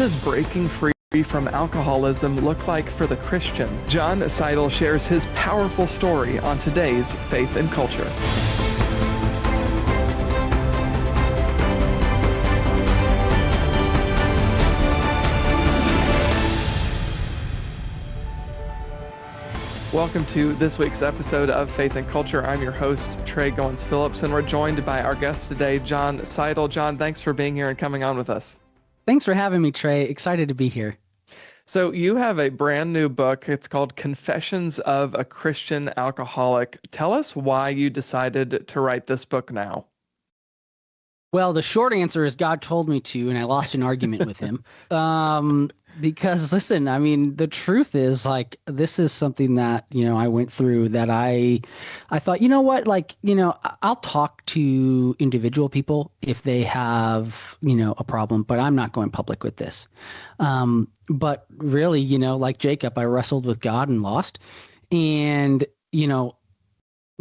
does breaking free from alcoholism look like for the Christian? Jon Seidl shares his powerful story on today's Faith and Culture. Welcome to this week's episode of Faith and Culture. I'm your host, Tre Goins-Phillips, and we're joined by our guest today, Jon Seidl. Jon, thanks for being here and coming on with us. Thanks for having me, Tre. Excited to be here. So you have a brand new book. It's called Confessions of a Christian Alcoholic. Tell us why you decided to write this book now. Well, the short answer is God told me to, and I lost an argument with him. Because listen, I mean, the truth is, like, this is something that, I went through that I thought, I'll talk to individual people if they have, a problem, but I'm not going public with this. But really, like Jacob, I wrestled with God and lost. And,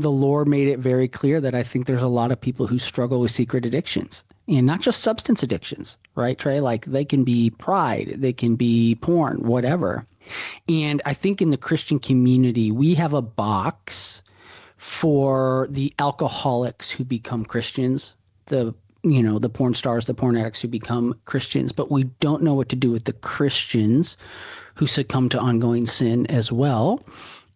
the Lord made it very clear that I think there's a lot of people who struggle with secret addictions, and not just substance addictions, right, Tre? Like, they can be pride, they can be porn, whatever. And I think in the Christian community, we have a box for the alcoholics who become Christians, the porn stars, the porn addicts who become Christians, but we don't know what to do with the Christians who succumb to ongoing sin as well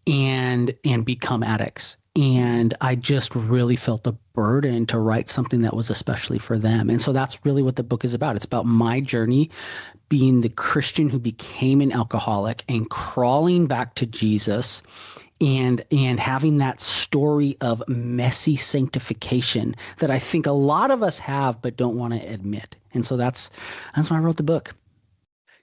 and become addicts. And I just really felt a burden to write something that was especially for them. And so that's really what the book is about. It's about my journey being the Christian who became an alcoholic and crawling back to Jesus and having that story of messy sanctification that I think a lot of us have but don't want to admit. And so that's why I wrote the book.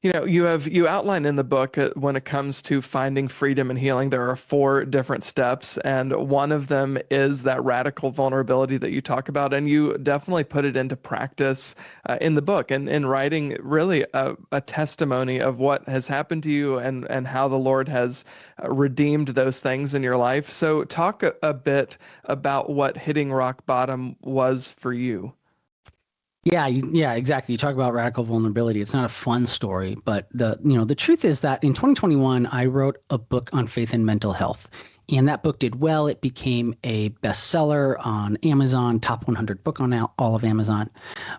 You outline in the book when it comes to finding freedom and healing, there are 4 different steps, and one of them is that radical vulnerability that you talk about, and you definitely put it into practice in the book and in writing really a testimony of what has happened to you and how the Lord has redeemed those things in your life. So talk a bit about what hitting rock bottom was for you. Yeah, exactly. You talk about radical vulnerability. It's not a fun story, but the truth is that in 2021, I wrote a book on faith and mental health, and that book did well. It became a bestseller on Amazon, top 100 book on all of Amazon.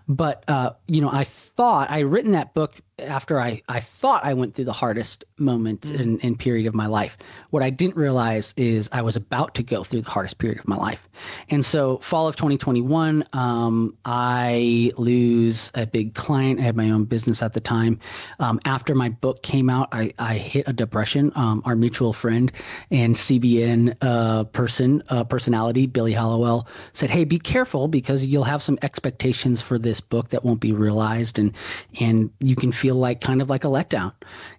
But I thought I written that book after I thought I went through the hardest moment and period of my life. What I didn't realize is I was about to go through the hardest period of my life. And so fall of 2021, I lose a big client. I had my own business at the time. After my book came out, I hit a depression. Our mutual friend and CBN personality, Billy Hallowell, said, "Hey, be careful because you'll have some expectations for this book that won't be realized, and you can feel kind of like a letdown."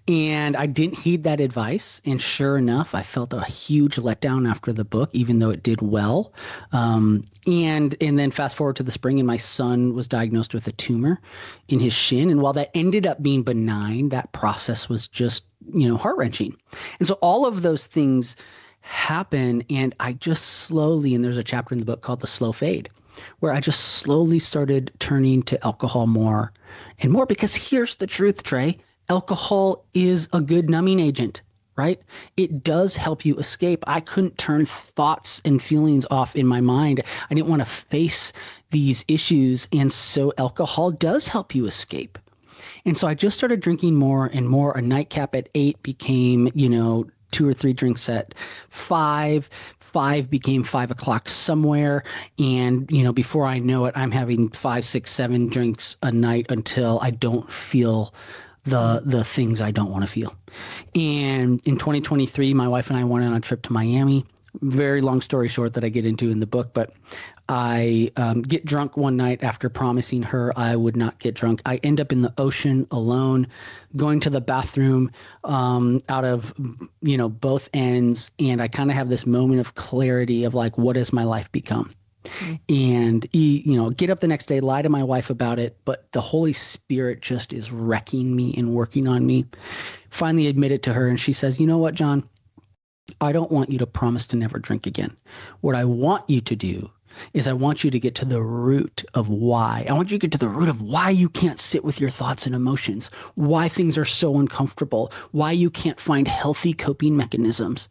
And I didn't heed that advice. And sure enough, I felt a huge letdown after the book, even though it did well. And then fast forward to the spring, and my son was diagnosed with a tumor in his shin. And while that ended up being benign, that process was just, heart-wrenching. And so all of those things happen, and I just slowly, and there's a chapter in the book called The Slow Fade, where I just slowly started turning to alcohol more and more, because here's the truth, Tre. Alcohol is a good numbing agent, right? It does help you escape. I couldn't turn thoughts and feelings off in my mind. I didn't want to face these issues. And so alcohol does help you escape. And so I just started drinking more and more. A nightcap at 8 became, 2 or 3 drinks at 5. 5 became 5 o'clock somewhere. And, before I know it, I'm having 5, 6, 7 drinks a night until I don't feel the things I don't want to feel. And in 2023, my wife and I went on a trip to Miami. Very long story short that I get into in the book, but I get drunk one night after promising her I would not get drunk. I end up in the ocean alone, going to the bathroom out of, both ends. And I kind of have this moment of clarity of like, what has my life become? And, get up the next day, lie to my wife about it. But the Holy Spirit just is wrecking me and working on me. Finally admit it to her. And she says, "You know what, Jon? I don't want you to promise to never drink again. What I want you to do is I want you to get to the root of why. I want you to get to the root of why you can't sit with your thoughts and emotions, why things are so uncomfortable, why you can't find healthy coping mechanisms.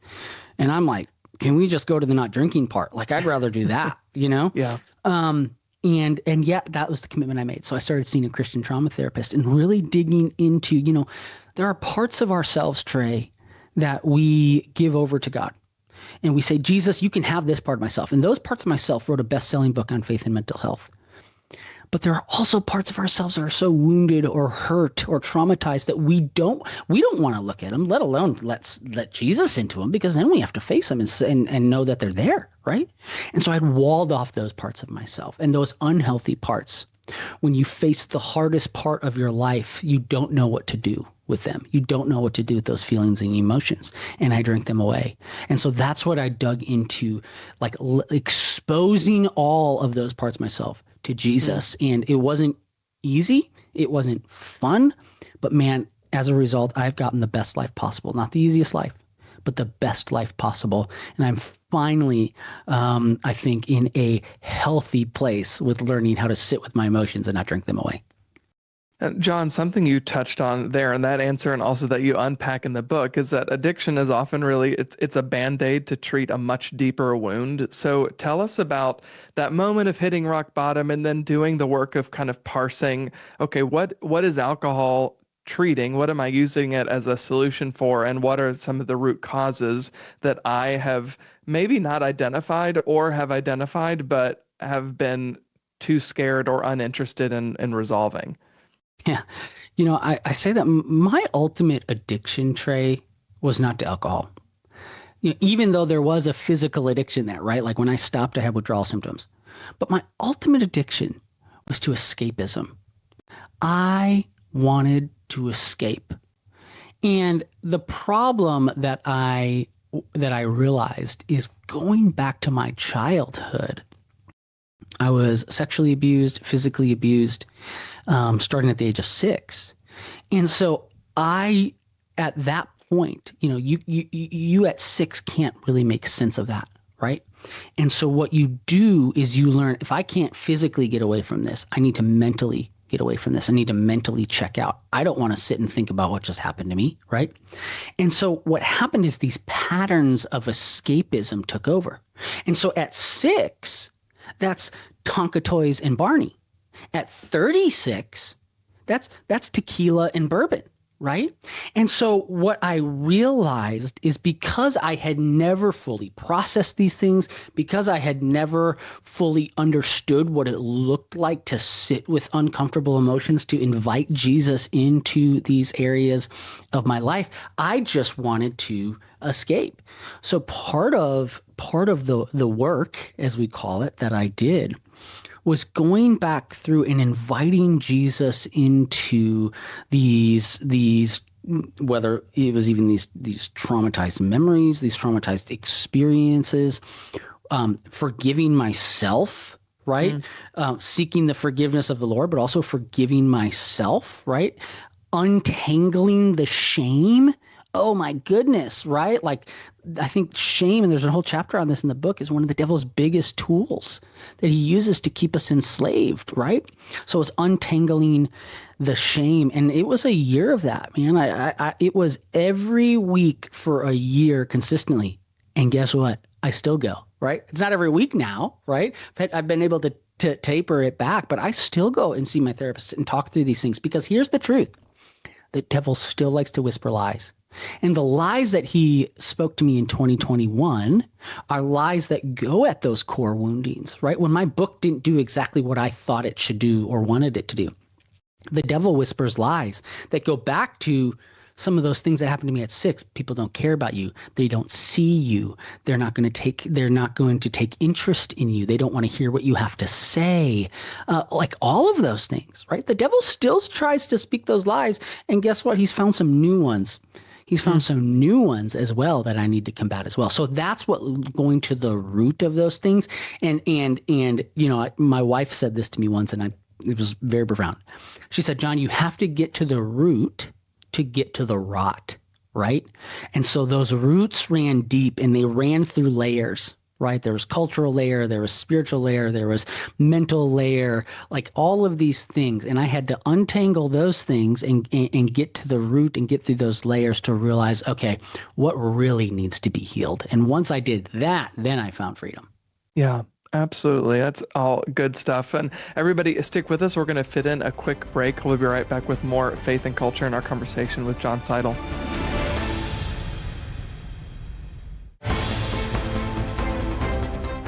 And I'm like, can we just go to the not drinking part? Like, I'd rather do that, you know? Yeah. And yet that was the commitment I made. So I started seeing a Christian trauma therapist and really digging into, there are parts of ourselves, Trey, that we give over to God. And we say, Jesus, you can have this part of myself. And those parts of myself wrote a best-selling book on faith and mental health. But there are also parts of ourselves that are so wounded or hurt or traumatized that we don't want to look at them, let alone let Jesus into them, because then we have to face them and know that they're there, right? And so I'd walled off those parts of myself, and those unhealthy parts. When you face the hardest part of your life, you don't know what to do with them. You don't know what to do with those feelings and emotions. And I drank them away. And so that's what I dug into, like exposing all of those parts of myself to Jesus. And it wasn't easy. It wasn't fun. But man, as a result, I've gotten the best life possible. Not the easiest life, but the best life possible. And I'm finally, I think, in a healthy place with learning how to sit with my emotions and not drink them away. Jon, something you touched on there in that answer, and also that you unpack in the book, is that addiction is often really, it's a Band-Aid to treat a much deeper wound. So tell us about that moment of hitting rock bottom and then doing the work of kind of parsing, okay, what is alcohol treating? What am I using it as a solution for? And what are some of the root causes that I have maybe not identified or have identified, but have been too scared or uninterested in resolving? Yeah. I say that my ultimate addiction, Trey, was not to alcohol. Even though there was a physical addiction there, right? Like when I stopped, I had withdrawal symptoms. But my ultimate addiction was to escapism. I wanted to escape. And the problem that I realized is going back to my childhood. I was sexually abused, physically abused, starting at the age of 6. And so I, at that point, you at 6 can't really make sense of that, right? And so what you do is you learn, if I can't physically get away from this, I need to mentally get away from this. I need to mentally check out. I don't want to sit and think about what just happened to me, right? And so what happened is these patterns of escapism took over. And so at 6, that's Tonka Toys and Barney. At 36, that's tequila and bourbon, right? And so what I realized is, because I had never fully processed these things, because I had never fully understood what it looked like to sit with uncomfortable emotions, to invite Jesus into these areas of my life, I just wanted to escape. So part of the work, as we call it, that I did was going back through and inviting Jesus into these whether it was even these traumatized memories, these traumatized experiences, forgiving myself, right? Seeking the forgiveness of the Lord, but also forgiving myself, right? Untangling the shame. Oh my goodness, right? Like, I think shame, and there's a whole chapter on this in the book, is one of the devil's biggest tools that he uses to keep us enslaved, right? So it's untangling the shame. And it was a year of that, man. It was every week for a year consistently. And guess what? I still go, right? It's not every week now, right? I've been able to taper it back, but I still go and see my therapist and talk through these things, because here's the truth. The devil still likes to whisper lies. And the lies that he spoke to me in 2021 are lies that go at those core woundings, right? When my book didn't do exactly what I thought it should do or wanted it to do, the devil whispers lies that go back to some of those things that happened to me at 6. People don't care about you. They don't see you. They're not going to take interest in you. They don't want to hear what you have to say. Like all of those things, right? The devil still tries to speak those lies. And guess what? He's found some new ones. He's found some new ones as well that I need to combat as well. So that's what going to the root of those things. And my wife said this to me once, and it was very profound. She said, Jon, you have to get to the root to get to the rot, right? And so those roots ran deep, and they ran through layers, right? There was cultural layer, there was spiritual layer, there was mental layer, like all of these things. And I had to untangle those things and get to the root and get through those layers to realize, okay, what really needs to be healed. And once I did that, then I found freedom. Yeah, absolutely. That's all good stuff. And everybody, stick with us. We're going to fit in a quick break. We'll be right back with more faith and culture in our conversation with Jon Seidl.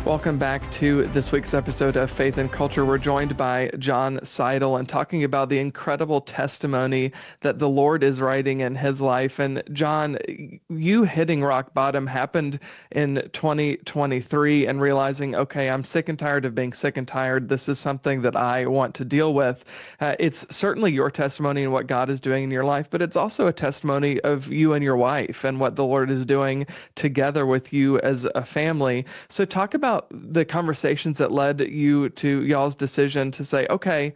Welcome back to this week's episode of Faith and Culture. We're joined by Jon Seidl and talking about the incredible testimony that the Lord is writing in his life. And Jon, you hitting rock bottom happened in 2023 and realizing, okay, I'm sick and tired of being sick and tired. This is something that I want to deal with. It's certainly your testimony and what God is doing in your life, but it's also a testimony of you and your wife and what the Lord is doing together with you as a family. So talk about the conversations that led you to y'all's decision to say, okay,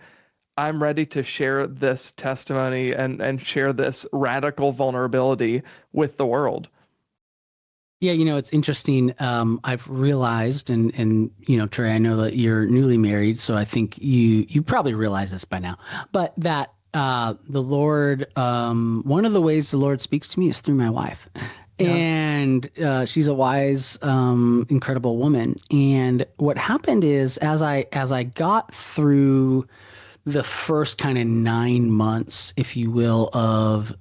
I'm ready to share this testimony and share this radical vulnerability with the world. Yeah, it's interesting. I've realized, and Tre, I know that you're newly married, so I think you probably realize this by now, but that the Lord, one of the ways the Lord speaks to me is through my wife. Yeah. And she's a wise, incredible woman. And what happened is, as I got through the first kind of 9 months, if you will, of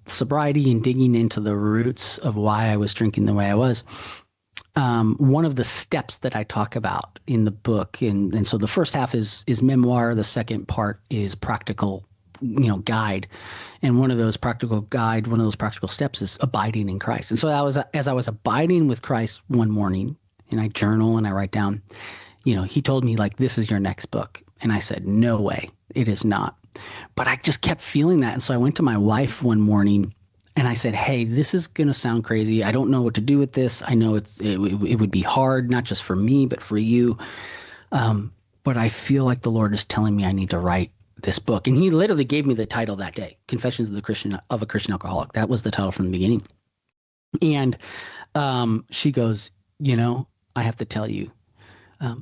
sobriety and digging into the roots of why I was drinking the way I was, one of the steps that I talk about in the book, and so the first half is memoir, the second part is practical guide. And one of those practical steps is abiding in Christ. And so as I was abiding with Christ one morning, and I journal and I write down, he told me, like, this is your next book. And I said, no way, it is not. But I just kept feeling that. And so I went to my wife one morning and I said, hey, this is going to sound crazy. I don't know what to do with this. I know it would be hard, not just for me, but for you. But I feel like the Lord is telling me I need to write this book. And he literally gave me the title that day, Confessions of a Christian Alcoholic. That was the title from the beginning. And she goes, I have to tell you,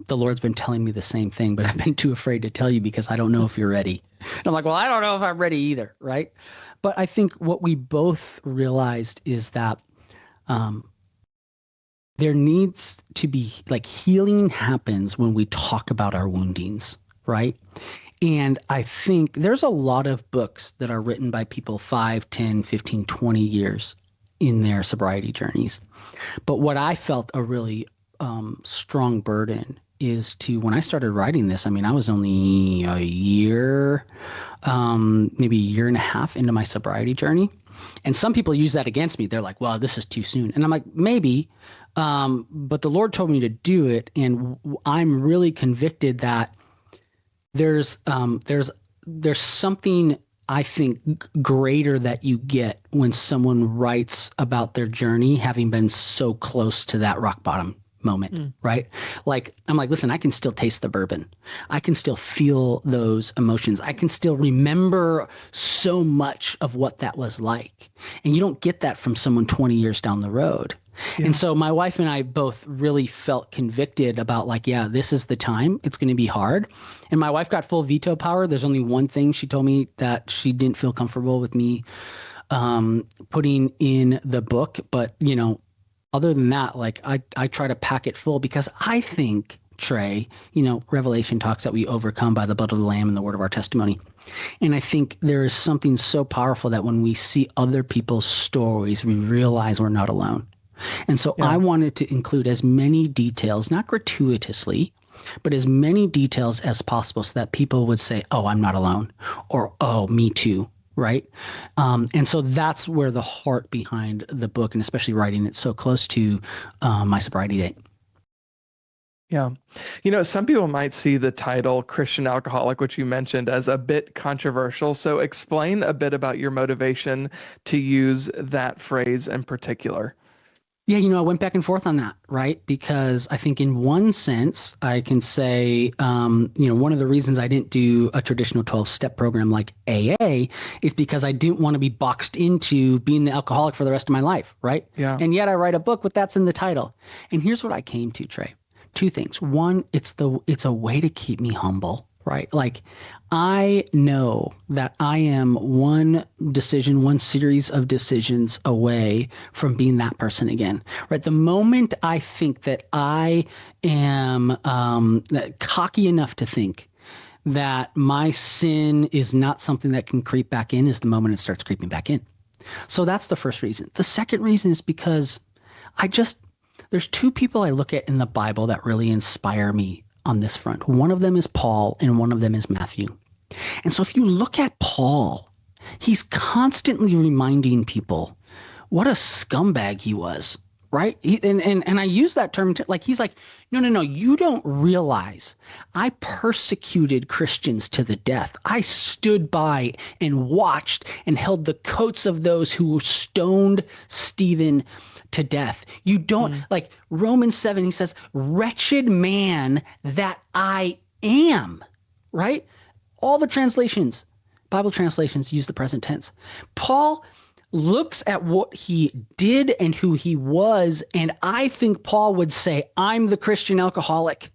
the Lord's been telling me the same thing, but I've been too afraid to tell you because I don't know if you're ready. And I'm like, well, I don't know if I'm ready either, right? But I think what we both realized is that there needs to be, like, healing happens when we talk about our woundings, right? And I think there's a lot of books that are written by people 5, 10, 15, 20 years in their sobriety journeys. But what I felt a really strong burden is to, when I started writing this, I mean, I was only a year, maybe a year and a half into my sobriety journey. And some people use that against me. They're like, well, this is too soon. And I'm like, maybe, but the Lord told me to do it. And I'm really convicted that there's something, I think, greater that you get when someone writes about their journey, having been so close to that rock bottom moment, right? Like, I'm like, listen, I can still taste the bourbon. I can still feel those emotions. I can still remember so much of what that was like. And you don't get that from someone 20 years down the road. Yeah. And so my wife and I both really felt convicted about, like, yeah, this is the time. It's going to be hard. And my wife got full veto power. There's only one thing she told me that she didn't feel comfortable with me putting in the book. But, other than that, like, I try to pack it full because I think, Tre, Revelation talks that we overcome by the blood of the Lamb and the word of our testimony. And I think there is something so powerful that when we see other people's stories, we realize we're not alone. And so I wanted to include as many details, not gratuitously, but as many details as possible so that people would say, oh, I'm not alone, or, oh, me too, right? And so that's where the heart behind the book, and especially writing it so close to my sobriety date. Yeah. Some people might see the title Christian Alcoholic, which you mentioned, as a bit controversial. So explain a bit about your motivation to use that phrase in particular. Yeah, I went back and forth on that, right? Because I think in one sense, I can say, one of the reasons I didn't do a traditional 12-step program like AA is because I didn't want to be boxed into being the alcoholic for the rest of my life, right? Yeah. And yet I write a book with that's in the title. And here's what I came to, Trey. Two things. One, it's a way to keep me humble, right? Like, I know that I am one series of decisions away from being that person again, right? The moment I think that I am cocky enough to think that my sin is not something that can creep back in is the moment it starts creeping back in. So that's the first reason. The second reason is because there's two people I look at in the Bible that really inspire me on this front. One of them is Paul and one of them is Matthew. And so if you look at Paul, he's constantly reminding people what a scumbag he was, right? And I use that term like he's like, no, you don't realize I persecuted Christians to the death. I stood by and watched and held the coats of those who stoned Stephen to death. You don't like Romans 7, he says, wretched man that I am, right? All the translations, Bible translations use the present tense. Paul looks at what he did and who he was, and I think Paul would say, I'm the Christian alcoholic.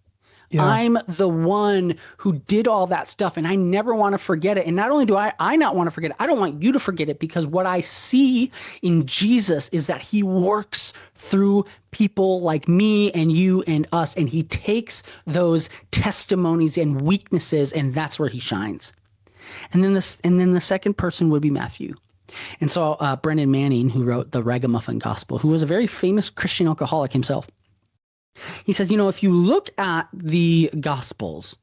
Yeah. I'm the one who did all that stuff, and I never want to forget it. And not only do I not want to forget it, I don't want you to forget it, because what I see in Jesus is that he works through people like me and you and us, and he takes those testimonies and weaknesses, and that's where he shines. And then the second person would be Matthew. And so Brennan Manning, who wrote the Ragamuffin Gospel, who was a very famous Christian alcoholic himself, he says, if you look at the Gospels,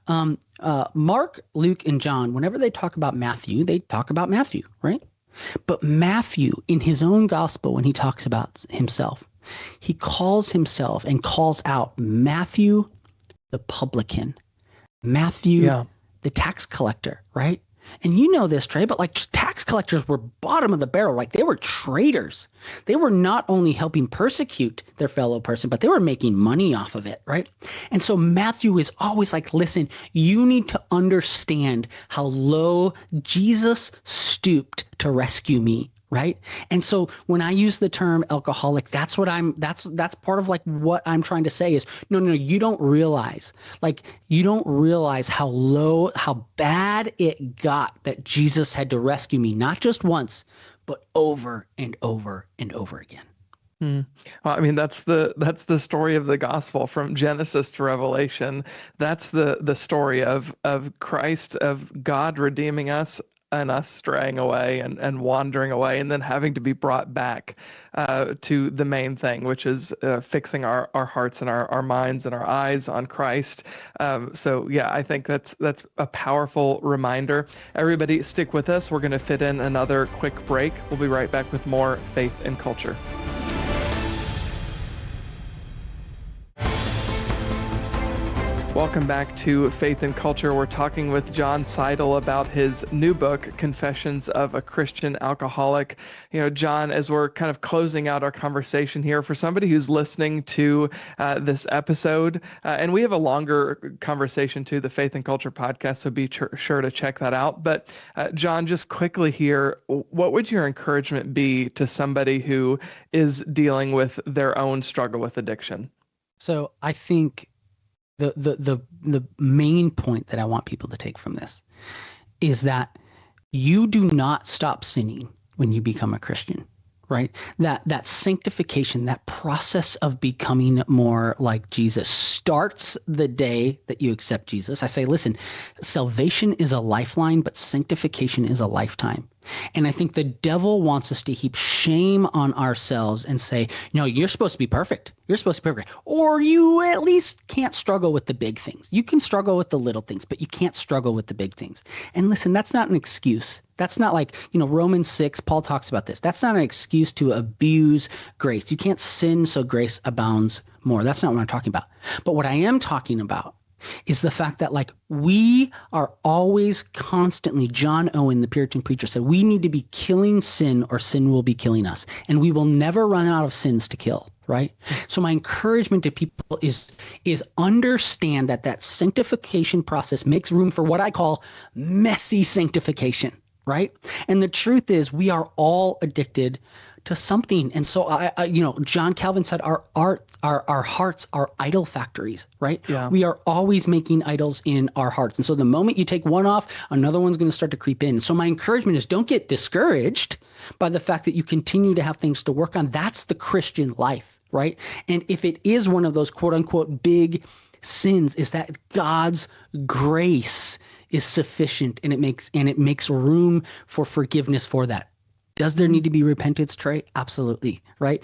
Mark, Luke, and John, whenever they talk about Matthew, they talk about Matthew, right? But Matthew, in his own gospel, when he talks about himself, he calls himself and calls out Matthew, the publican, Matthew, the tax collector, right? And you know this, Trey, but like tax collectors were bottom of the barrel. Like they were traitors. They were not only helping persecute their fellow person, but they were making money off of it, right? And so Matthew is always like, listen, you need to understand how low Jesus stooped to rescue me, right? And so when I use the term alcoholic, that's part of like what I'm trying to say is, no, you don't realize how bad it got that Jesus had to rescue me, not just once, but over and over and over again. Well, I mean, that's the story of the gospel from Genesis to Revelation. That's the story of Christ, of God redeeming us and us straying away and wandering away, and then having to be brought back to the main thing, which is fixing our hearts and our minds and our eyes on Christ. So yeah, I think that's a powerful reminder. Everybody stick with us. We're going to fit in another quick break. We'll be right back with more Faith and Culture. Welcome back to Faith and Culture. We're talking with Jon Seidl about his new book, Confessions of a Christian Alcoholic. Jon, as we're kind of closing out our conversation here, for somebody who's listening to this episode, and we have a longer conversation too, the Faith and Culture podcast, so be sure to check that out. But Jon, just quickly here, what would your encouragement be to somebody who is dealing with their own struggle with addiction? So I think the main point that I want people to take from this is that you do not stop sinning when you become a Christian, right? That sanctification, that process of becoming more like Jesus starts the day that you accept Jesus. I say, listen, salvation is a lifeline, but sanctification is a lifetime. And I think the devil wants us to heap shame on ourselves and say, no, you're supposed to be perfect. You're supposed to be perfect. Or you at least can't struggle with the big things. You can struggle with the little things, but you can't struggle with the big things. And listen, that's not an excuse. That's not like, Romans 6, Paul talks about this. That's not an excuse to abuse grace. You can't sin so grace abounds more. That's not what I'm talking about. But what I am talking about is the fact that like we are always constantly, John Owen, the Puritan preacher, said we need to be killing sin or sin will be killing us. And we will never run out of sins to kill, right? So my encouragement to people is understand that sanctification process makes room for what I call messy sanctification, right? And the truth is we are all addicted to something. And so I John Calvin said our hearts are idol factories, right? Yeah. We are always making idols in our hearts. And so the moment you take one off, another one's going to start to creep in. So my encouragement is don't get discouraged by the fact that you continue to have things to work on. That's the Christian life, right? And if it is one of those quote unquote big sins, is that God's grace is sufficient and it makes room for forgiveness for that. Does there need to be repentance, Trey? Absolutely, right?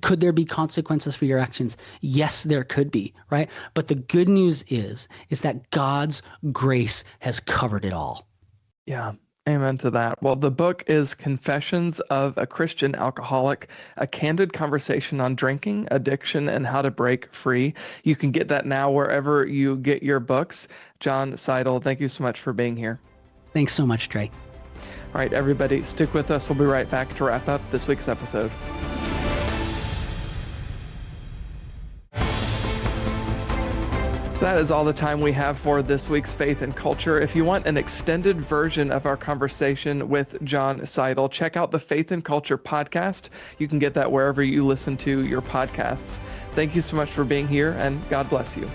Could there be consequences for your actions? Yes, there could be, right? But the good news is that God's grace has covered it all. Yeah. Amen to that. Well, the book is Confessions of a Christian Alcoholic, a candid conversation on drinking, addiction, and how to break free. You can get that now wherever you get your books. Jon Seidl, thank you so much for being here. Thanks so much, Trey. All right, everybody, stick with us. We'll be right back to wrap up this week's episode. That is all the time we have for this week's Faith and Culture. If you want an extended version of our conversation with Jon Seidl, check out the Faith and Culture podcast. You can get that wherever you listen to your podcasts. Thank you so much for being here, and God bless you.